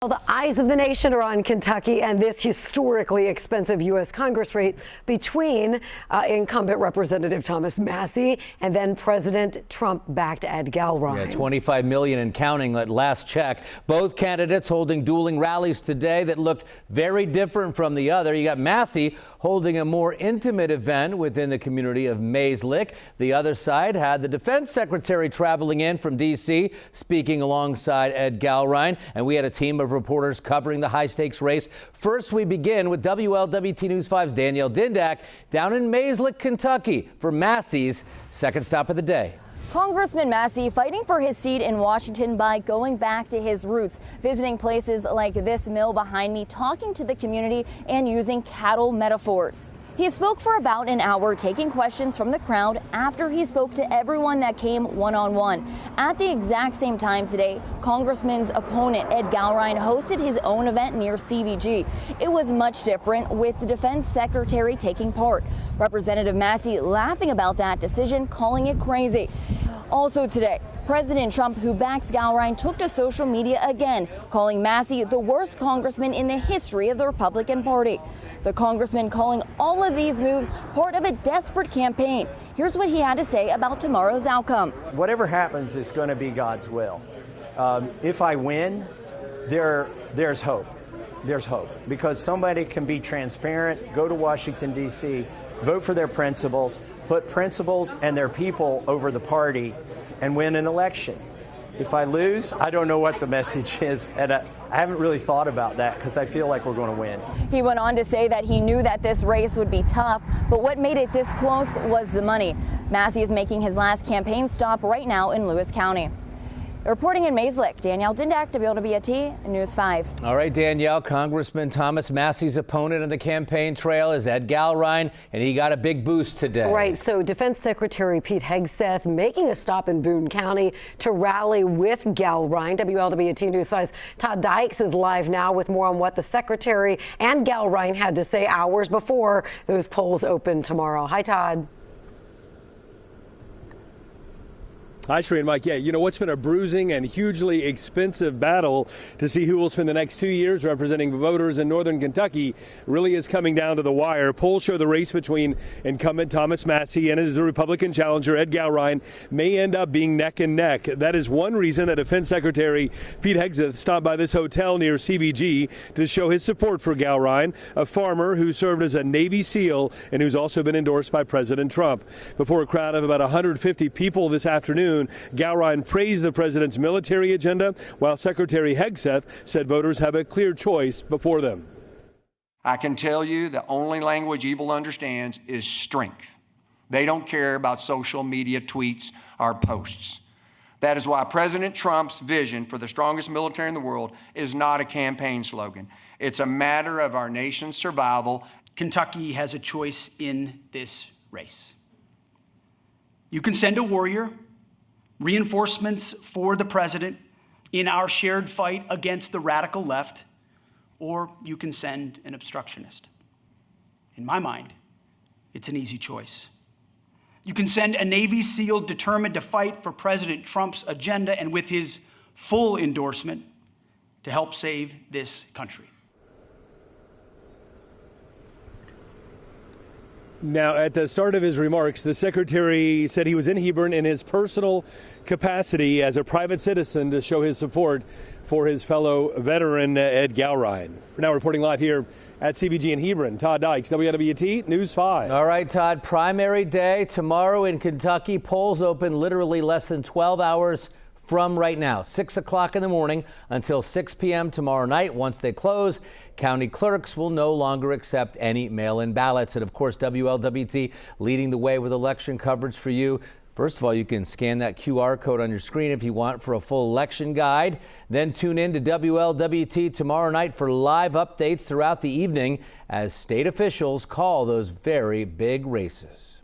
Well, the eyes of the nation are on Kentucky and this historically expensive U.S. Congress race between incumbent Representative Thomas Massie and then President Trump-backed Ed Gallrein. Yeah, $25 million and counting at last check. Both candidates holding dueling rallies today that looked very different from the other. You got Massie holding a more intimate event within the community of Massie. The other side had the defense secretary traveling in from D.C., speaking alongside Ed Gallrein, and we had a team of reporters covering the high-stakes race. First, we begin with WLWT News 5's Danielle Dindak down in Massie, Kentucky for Massie's second stop of the day. Congressman Massie fighting for his seat in Washington by going back to his roots, visiting places like this mill behind me, talking to the community and using cattle metaphors. He spoke for about an hour, taking questions from the crowd after he spoke to everyone that came one-on-one. At the exact same time today, Congressman's opponent, Ed Gallrein, hosted his own event near CVG. It was much different, with the defense secretary taking part. Representative Massie laughing about that decision, calling it crazy. Also today, President Trump, who backs Gallrein, took to social media again, calling Massie the worst congressman in the history of the Republican Party. The congressman calling all of these moves part of a desperate campaign. Here's what he had to say about tomorrow's outcome. Whatever happens is going to be God's will. If I win, there's hope. There's hope because somebody can be transparent, go to Washington, D.C., vote for their principles, put principles and their people over the party, and win an election. If I lose, I don't know what the message is, and I haven't really thought about that because I feel like we're going to win. He went on to say that he knew that this race would be tough, but what made it this close was the money. Massie is making his last campaign stop right now in Lewis County. Reporting in Massie, Danielle Dindak, WLWT News 5. All right, Danielle, Congressman Thomas Massie's opponent on the campaign trail is Ed Gallrein, and he got a big boost today. Right, so Defense Secretary Pete Hegseth making a stop in Boone County to rally with Gallrein. WLWT News 5's Todd Dykes is live now with more on what the Secretary and Gallrein had to say hours before those polls open tomorrow. Hi, Todd. Hi, Sheree and Mike. Yeah, you know what's been a bruising and hugely expensive battle to see who will spend the next 2 years representing voters in northern Kentucky really is coming down to the wire. Polls show the race between incumbent Thomas Massie and his Republican challenger Ed Gallrein may end up being neck and neck. That is one reason that Defense Secretary Pete Hegseth stopped by this hotel near CVG to show his support for Gallrein, a farmer who served as a Navy SEAL and who's also been endorsed by President Trump. Before a crowd of about 150 people this afternoon, Gallrein praised the president's military agenda, while Secretary Hegseth said voters have a clear choice before them. I can tell you the only language evil understands is strength. They don't care about social media tweets or posts. That is why President Trump's vision for the strongest military in the world is not a campaign slogan. It's a matter of our nation's survival. Kentucky has a choice in this race. You can send a warrior, reinforcements for the president in our shared fight against the radical left, or you can send an obstructionist. In my mind, it's an easy choice. You can send a Navy SEAL determined to fight for President Trump's agenda and with his full endorsement to help save this country. Now, at the start of his remarks, the secretary said he was in Hebron in his personal capacity as a private citizen to show his support for his fellow veteran, Ed Gallrein. We're now reporting live here at CVG in Hebron. Todd Dykes, WLWT News 5. All right, Todd, primary day tomorrow in Kentucky. Polls open literally less than 12 hours from right now, 6 o'clock in the morning until 6 p.m. tomorrow night. Once they close, county clerks will no longer accept any mail-in ballots. And of course, WLWT leading the way with election coverage for you. First of all, you can scan that QR code on your screen if you want for a full election guide. Then tune in to WLWT tomorrow night for live updates throughout the evening as state officials call those very big races.